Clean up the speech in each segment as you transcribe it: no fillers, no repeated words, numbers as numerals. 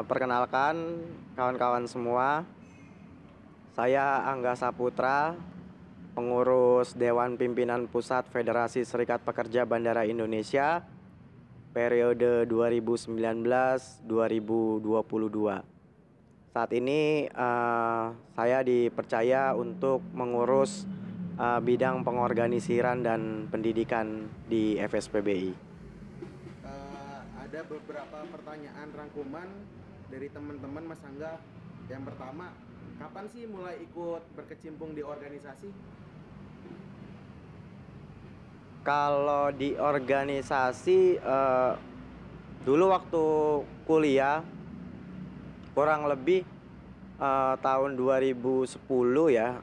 Perkenalkan kawan-kawan semua, saya Angga Saputra, pengurus Dewan Pimpinan Pusat Federasi Serikat Pekerja Bandara Indonesia, periode 2019-2022. Saat ini saya dipercaya untuk mengurus bidang pengorganisiran dan pendidikan di FSPBI. Ada beberapa pertanyaan rangkuman dari teman-teman Mas Angga. Yang pertama, kapan sih mulai ikut berkecimpung di organisasi? Kalau di organisasi dulu waktu kuliah kurang lebih tahun 2010 ya,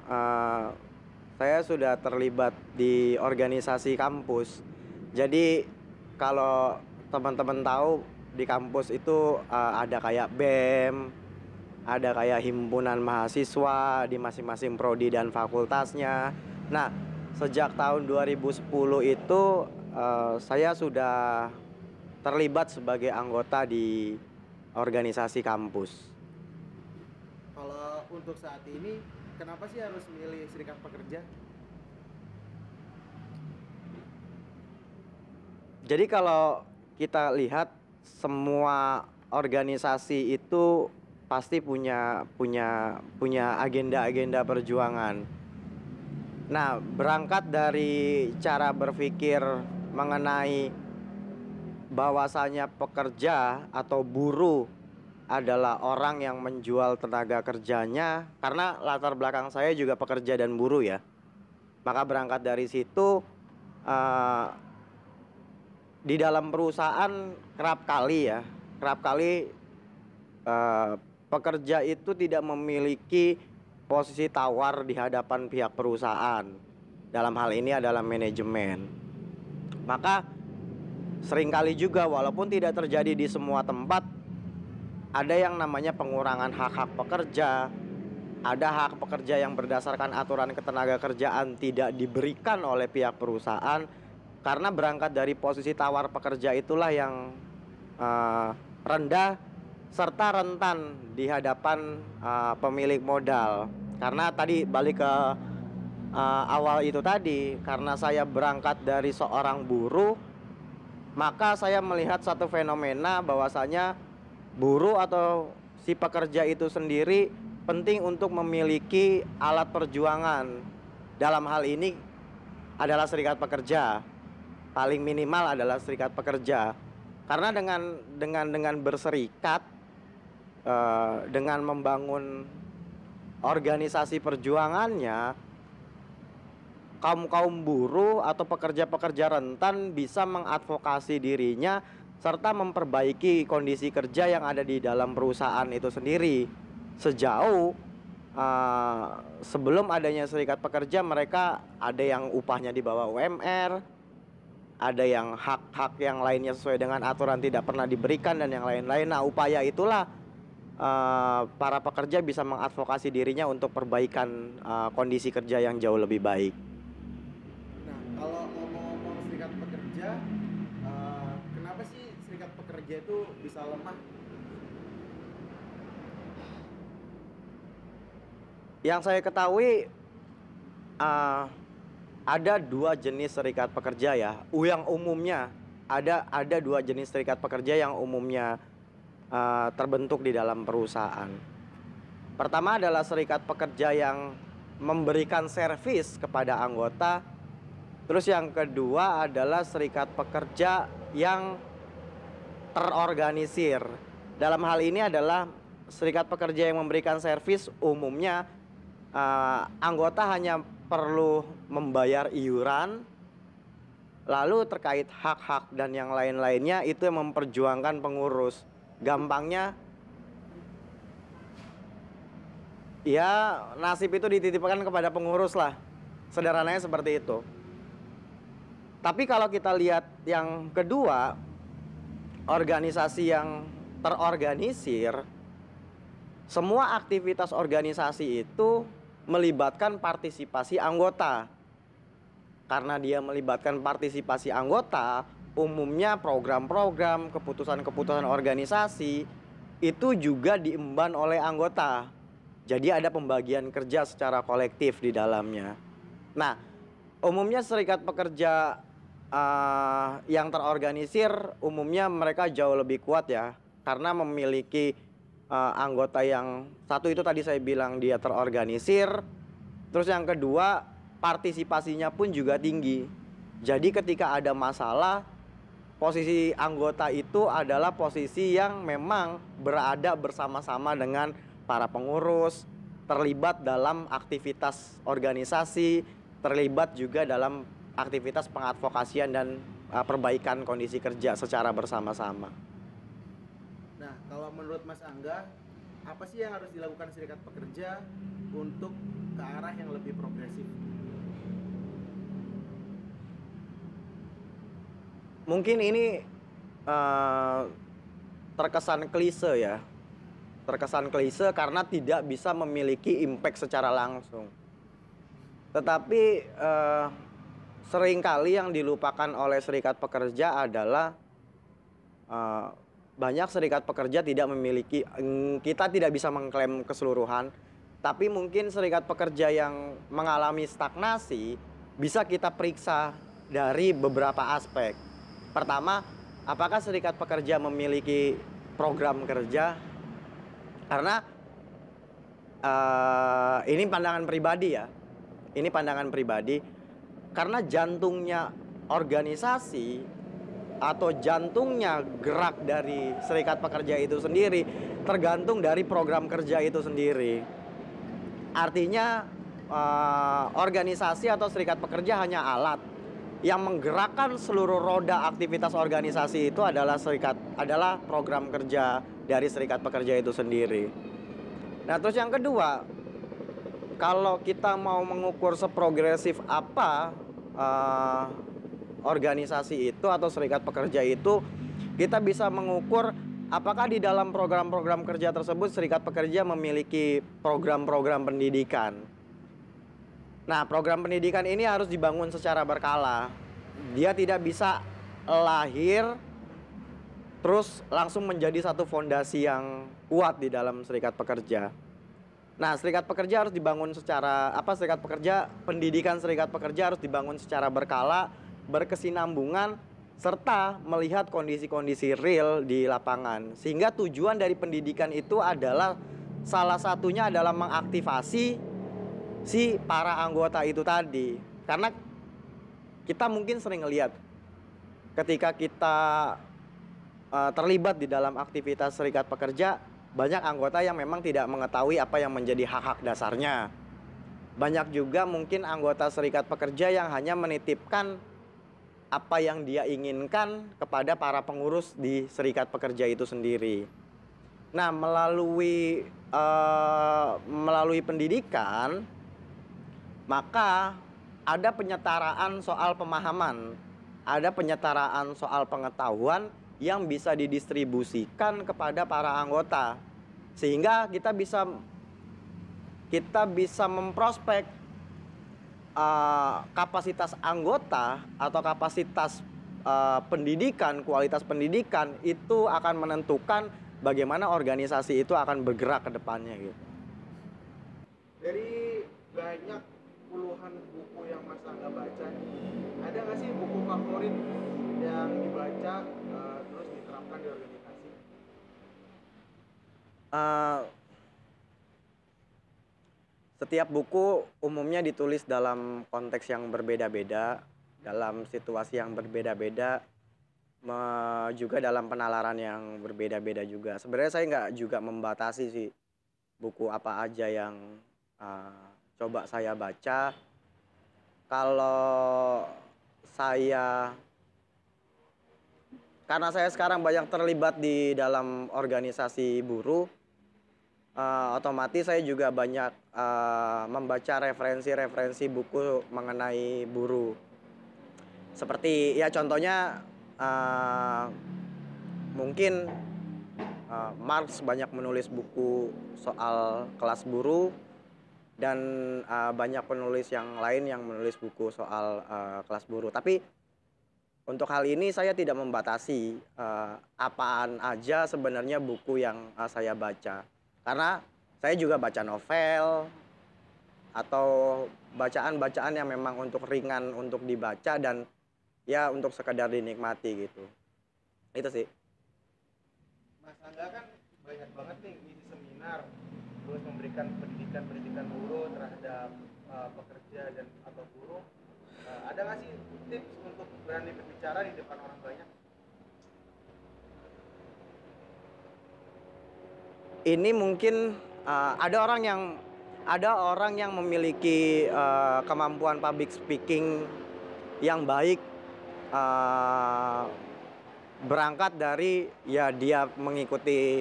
saya sudah terlibat di organisasi kampus. Jadi kalau teman-teman tahu di kampus itu ada kayak BEM, ada kayak himpunan mahasiswa di masing-masing prodi dan fakultasnya. Nah, sejak tahun 2010 itu saya sudah terlibat sebagai anggota di organisasi kampus. Kalau untuk saat ini, kenapa sih harus milih serikat pekerja? Jadi kalau kita lihat semua organisasi itu pasti punya agenda-agenda perjuangan. Nah, berangkat dari cara berpikir mengenai bahwasanya pekerja atau buruh adalah orang yang menjual tenaga kerjanya, karena latar belakang saya juga pekerja dan buruh ya. Maka berangkat dari situ di dalam perusahaan kerap kali pekerja itu tidak memiliki posisi tawar di hadapan pihak perusahaan. Dalam hal ini adalah manajemen. Maka seringkali juga walaupun tidak terjadi di semua tempat, ada yang namanya pengurangan hak-hak pekerja. Ada hak pekerja yang berdasarkan aturan ketenagakerjaan tidak diberikan oleh pihak perusahaan, karena berangkat dari posisi tawar pekerja itulah yang rendah serta rentan di hadapan pemilik modal. Karena tadi balik ke awal itu tadi, karena saya berangkat dari seorang buruh, maka saya melihat satu fenomena bahwasanya buruh atau si pekerja itu sendiri penting untuk memiliki alat perjuangan. Dalam hal ini adalah serikat pekerja. Paling minimal adalah serikat pekerja. Karena dengan berserikat, dengan membangun organisasi perjuangannya, kaum buruh atau pekerja-pekerja rentan bisa mengadvokasi dirinya serta memperbaiki kondisi kerja yang ada di dalam perusahaan itu sendiri. Sejauh sebelum adanya serikat pekerja, mereka ada yang upahnya di bawah UMR, ada yang hak-hak yang lainnya sesuai dengan aturan tidak pernah diberikan, dan yang lain-lain. Nah, upaya itulah para pekerja bisa mengadvokasi dirinya untuk perbaikan kondisi kerja yang jauh lebih baik. Nah, kalau ngomong-ngomong serikat pekerja, kenapa sih serikat pekerja itu bisa lemah? Yang saya ketahui ada dua jenis serikat pekerja ya. Yang umumnya ada dua jenis serikat pekerja yang umumnya terbentuk di dalam perusahaan. Pertama adalah serikat pekerja yang memberikan servis kepada anggota. Terus yang kedua adalah serikat pekerja yang terorganisir. Dalam hal ini adalah serikat pekerja yang memberikan servis umumnya anggota hanya perlu membayar iuran, lalu terkait hak-hak dan yang lain-lainnya itu yang memperjuangkan pengurus. Gampangnya ya, nasib itu dititipkan kepada pengurus lah, sederhananya seperti itu. Tapi kalau kita lihat yang kedua, organisasi yang terorganisir, semua aktivitas organisasi itu melibatkan partisipasi anggota. Karena dia melibatkan partisipasi anggota, umumnya program-program, keputusan-keputusan organisasi itu juga diemban oleh anggota. Jadi ada pembagian kerja secara kolektif di dalamnya. Nah, umumnya serikat pekerja yang terorganisir umumnya mereka jauh lebih kuat ya, karena memiliki anggota yang satu itu tadi saya bilang dia terorganisir, terus yang kedua partisipasinya pun juga tinggi. Jadi ketika ada masalah, posisi anggota itu adalah posisi yang memang berada bersama-sama dengan para pengurus, terlibat dalam aktivitas organisasi, terlibat juga dalam aktivitas pengadvokasian dan perbaikan kondisi kerja secara bersama-sama. Nah, kalau menurut Mas Angga, apa sih yang harus dilakukan serikat pekerja untuk ke arah yang lebih progresif? Mungkin ini terkesan klise ya. Terkesan klise karena tidak bisa memiliki impact secara langsung. Tetapi seringkali yang dilupakan oleh serikat pekerja adalah banyak serikat pekerja tidak memiliki, kita tidak bisa mengklaim keseluruhan, tapi mungkin serikat pekerja yang mengalami stagnasi bisa kita periksa dari beberapa aspek. Pertama, apakah serikat pekerja memiliki program kerja? Karena ini pandangan pribadi ya. Ini pandangan pribadi. Karena jantungnya organisasi atau jantungnya gerak dari serikat pekerja itu sendiri tergantung dari program kerja itu sendiri. Artinya organisasi atau serikat pekerja hanya alat. Yang menggerakkan seluruh roda aktivitas organisasi itu adalah program kerja dari serikat pekerja itu sendiri. Nah, terus yang kedua, kalau kita mau mengukur seprogresif apa organisasi itu atau serikat pekerja itu, kita bisa mengukur apakah di dalam program-program kerja tersebut serikat pekerja memiliki program-program pendidikan. Nah, program pendidikan ini harus dibangun secara berkala. Dia tidak bisa lahir terus langsung menjadi satu fondasi yang kuat di dalam serikat pekerja. Nah, serikat pekerja harus dibangun secara pendidikan serikat pekerja harus dibangun secara berkala, berkesinambungan, serta melihat kondisi-kondisi real di lapangan. Sehingga tujuan dari pendidikan itu adalah salah satunya adalah mengaktifasi si para anggota itu tadi. Karena kita mungkin sering ngelihat ketika kita terlibat di dalam aktivitas serikat pekerja, banyak anggota yang memang tidak mengetahui apa yang menjadi hak-hak dasarnya. Banyak juga mungkin anggota serikat pekerja yang hanya menitipkan apa yang dia inginkan kepada para pengurus di serikat pekerja itu sendiri. Nah, melalui pendidikan, maka ada penyetaraan soal pemahaman, ada penyetaraan soal pengetahuan yang bisa didistribusikan kepada para anggota, sehingga kita bisa memprospek kapasitas anggota atau kapasitas pendidikan, kualitas pendidikan itu akan menentukan bagaimana organisasi itu akan bergerak ke depannya gitu. Dari banyak puluhan buku yang Mas Angga baca, ada nggak sih buku favorit yang dibaca terus diterapkan di organisasi? Setiap buku umumnya ditulis dalam konteks yang berbeda-beda, dalam situasi yang berbeda-beda, juga dalam penalaran yang berbeda-beda juga. Sebenarnya saya nggak juga membatasi sih buku apa aja yang coba saya baca. Kalau saya, karena saya sekarang banyak terlibat di dalam organisasi buruh, otomatis saya juga banyak membaca referensi-referensi buku mengenai buruh. Seperti ya contohnya mungkin Marx banyak menulis buku soal kelas buruh, dan banyak penulis yang lain yang menulis buku soal kelas buruh. Tapi Untuk hal ini saya tidak membatasi apaan aja sebenarnya buku yang saya baca. Karena saya juga baca novel atau bacaan-bacaan yang memang untuk ringan untuk dibaca dan ya untuk sekedar dinikmati gitu. Itu sih. Mas Angga kan banyak banget nih ngisi seminar, terus memberikan pendidikan guru terhadap pekerja dan atau guru. Ada nggak sih tips untuk berani berbicara di depan orang banyak? Ini mungkin ada orang yang memiliki kemampuan public speaking yang baik, berangkat dari ya dia mengikuti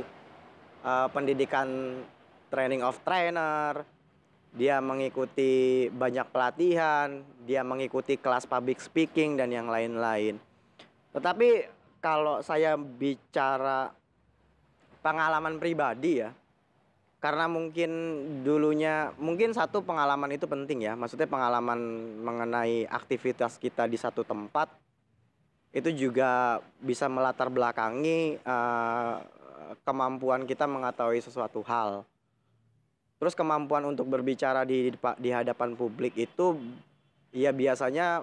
pendidikan training of trainer, dia mengikuti banyak pelatihan, dia mengikuti kelas public speaking dan yang lain-lain. Tetapi kalau saya bicara pengalaman pribadi ya, karena mungkin dulunya, mungkin satu pengalaman itu penting ya, maksudnya pengalaman mengenai aktivitas kita di satu tempat itu juga bisa melatar belakangi kemampuan kita mengetahui sesuatu hal. Terus kemampuan untuk berbicara di hadapan publik itu ya biasanya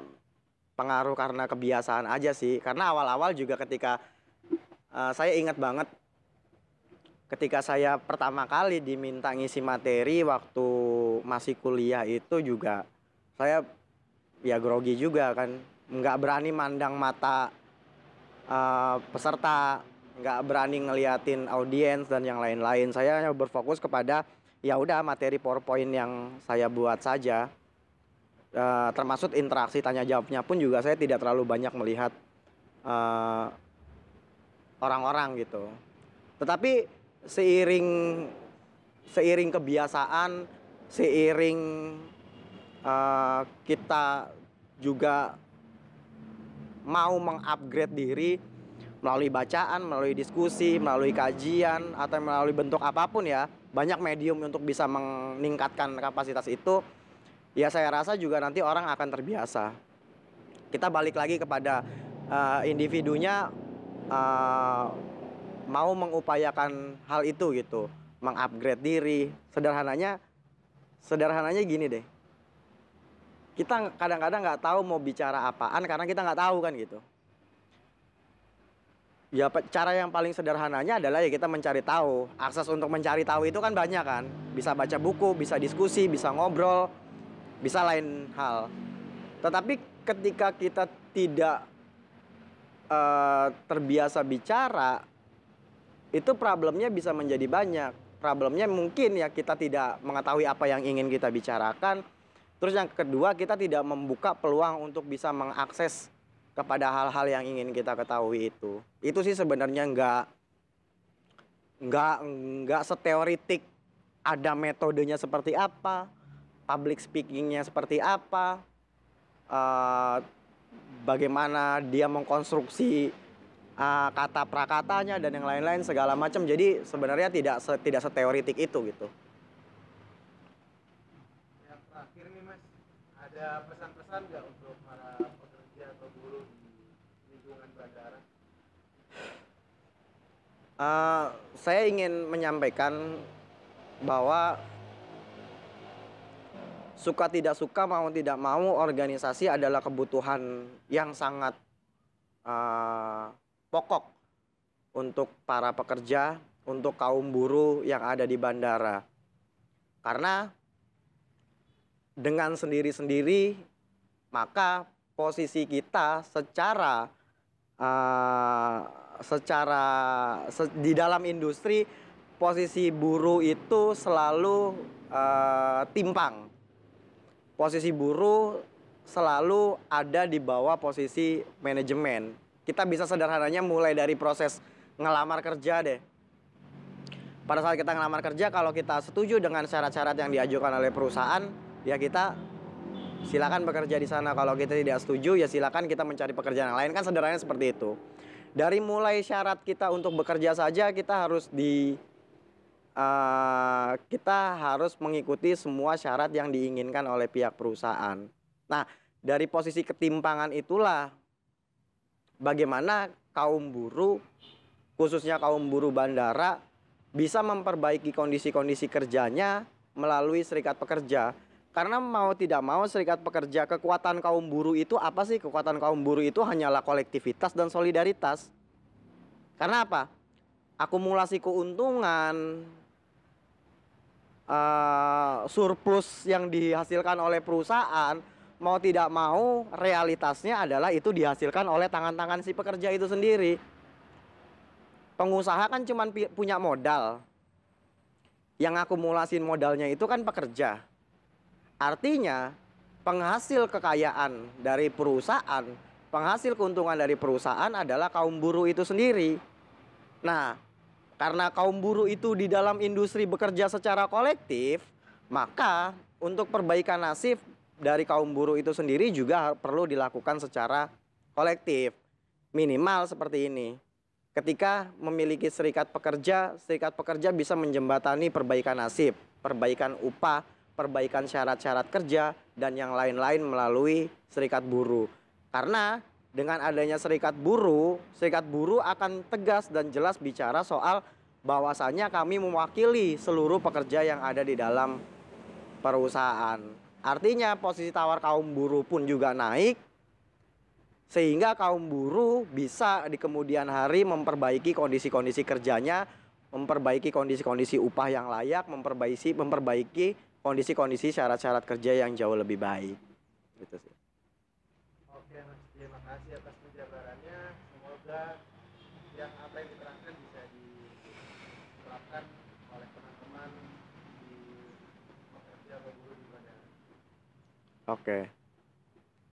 pengaruh karena kebiasaan aja sih. Karena awal-awal juga ketika saya ingat banget ketika saya pertama kali diminta ngisi materi waktu masih kuliah itu juga saya ya grogi juga kan, nggak berani mandang mata peserta, nggak berani ngeliatin audiens dan yang lain-lain. Saya hanya berfokus kepada ya udah materi PowerPoint yang saya buat saja. Termasuk interaksi tanya jawabnya pun juga saya tidak terlalu banyak melihat orang-orang gitu. Tetapi seiring kebiasaan, seiring kita juga mau mengupgrade diri melalui bacaan, melalui diskusi, melalui kajian, atau melalui bentuk apapun ya, banyak medium untuk bisa meningkatkan kapasitas itu, ya saya rasa juga nanti orang akan terbiasa. Kita balik lagi kepada individunya mau mengupayakan hal itu gitu, mengupgrade diri. Sederhananya gini deh, kita kadang-kadang nggak tahu mau bicara apaan karena kita nggak tahu kan gitu. Ya cara yang paling sederhananya adalah ya kita mencari tahu. Akses untuk mencari tahu itu kan banyak kan. Bisa baca buku, bisa diskusi, bisa ngobrol, bisa lain hal. Tetapi ketika kita tidak terbiasa bicara, itu problemnya bisa menjadi banyak. Problemnya mungkin ya kita tidak mengetahui apa yang ingin kita bicarakan. Terus yang kedua, kita tidak membuka peluang untuk bisa mengakses kepada hal-hal yang ingin kita ketahui itu. Itu sih sebenarnya nggak seteoritik ada metodenya seperti apa, public speakingnya seperti apa, bagaimana dia mengkonstruksi kata prakatanya dan yang lain-lain segala macam. Jadi sebenarnya tidak seteoritik itu gitu. Yang terakhir nih Mas, ada pesan-pesan nggak untuk para pekerja atau guru di lingkungan bandara? Saya ingin menyampaikan bahwa suka tidak suka, mau tidak mau, organisasi adalah kebutuhan yang sangat pokok untuk para pekerja, untuk kaum buruh yang ada di bandara. Karena dengan sendiri-sendiri maka posisi kita di dalam industri, posisi buruh itu selalu timpang. Posisi buruh selalu ada di bawah posisi manajemen. Kita bisa sederhananya mulai dari proses ngelamar kerja deh. Pada saat kita ngelamar kerja, kalau kita setuju dengan syarat-syarat yang diajukan oleh perusahaan, ya kita silakan bekerja di sana. Kalau kita tidak setuju, ya silakan kita mencari pekerjaan yang lain. Kan sederhananya seperti itu. Dari mulai syarat kita untuk bekerja saja, kita harus mengikuti semua syarat yang diinginkan oleh pihak perusahaan. Nah, dari posisi ketimpangan itulah bagaimana kaum buruh, khususnya kaum buruh bandara, bisa memperbaiki kondisi-kondisi kerjanya melalui serikat pekerja. Karena mau tidak mau serikat pekerja, kekuatan kaum buruh itu apa sih? Kekuatan kaum buruh itu hanyalah kolektivitas dan solidaritas. Karena apa? Akumulasi keuntungan, surplus yang dihasilkan oleh perusahaan, mau tidak mau realitasnya adalah itu dihasilkan oleh tangan-tangan si pekerja itu sendiri. Pengusaha kan cuma punya modal, yang akumulasin modalnya itu kan pekerja. Artinya penghasil kekayaan dari perusahaan, penghasil keuntungan dari perusahaan adalah kaum buruh itu sendiri. Nah, karena kaum buruh itu di dalam industri bekerja secara kolektif, maka untuk perbaikan nasib dari kaum buruh itu sendiri juga perlu dilakukan secara kolektif. Minimal seperti ini. Ketika memiliki serikat pekerja bisa menjembatani perbaikan nasib, perbaikan upah, perbaikan syarat-syarat kerja, dan yang lain-lain melalui serikat buruh. Karena dengan adanya serikat buruh akan tegas dan jelas bicara soal bahwasannya kami mewakili seluruh pekerja yang ada di dalam perusahaan. Artinya posisi tawar kaum buruh pun juga naik, sehingga kaum buruh bisa di kemudian hari memperbaiki kondisi-kondisi kerjanya, memperbaiki kondisi-kondisi upah yang layak, memperbaiki kondisi-kondisi syarat-syarat kerja yang jauh lebih baik. Gitu sih. Oke Mas, terima kasih atas penjabarannya. Semoga yang apa yang diterangkan bisa diterapkan oleh teman-teman di pekerja atau buruh di bandara. Oke.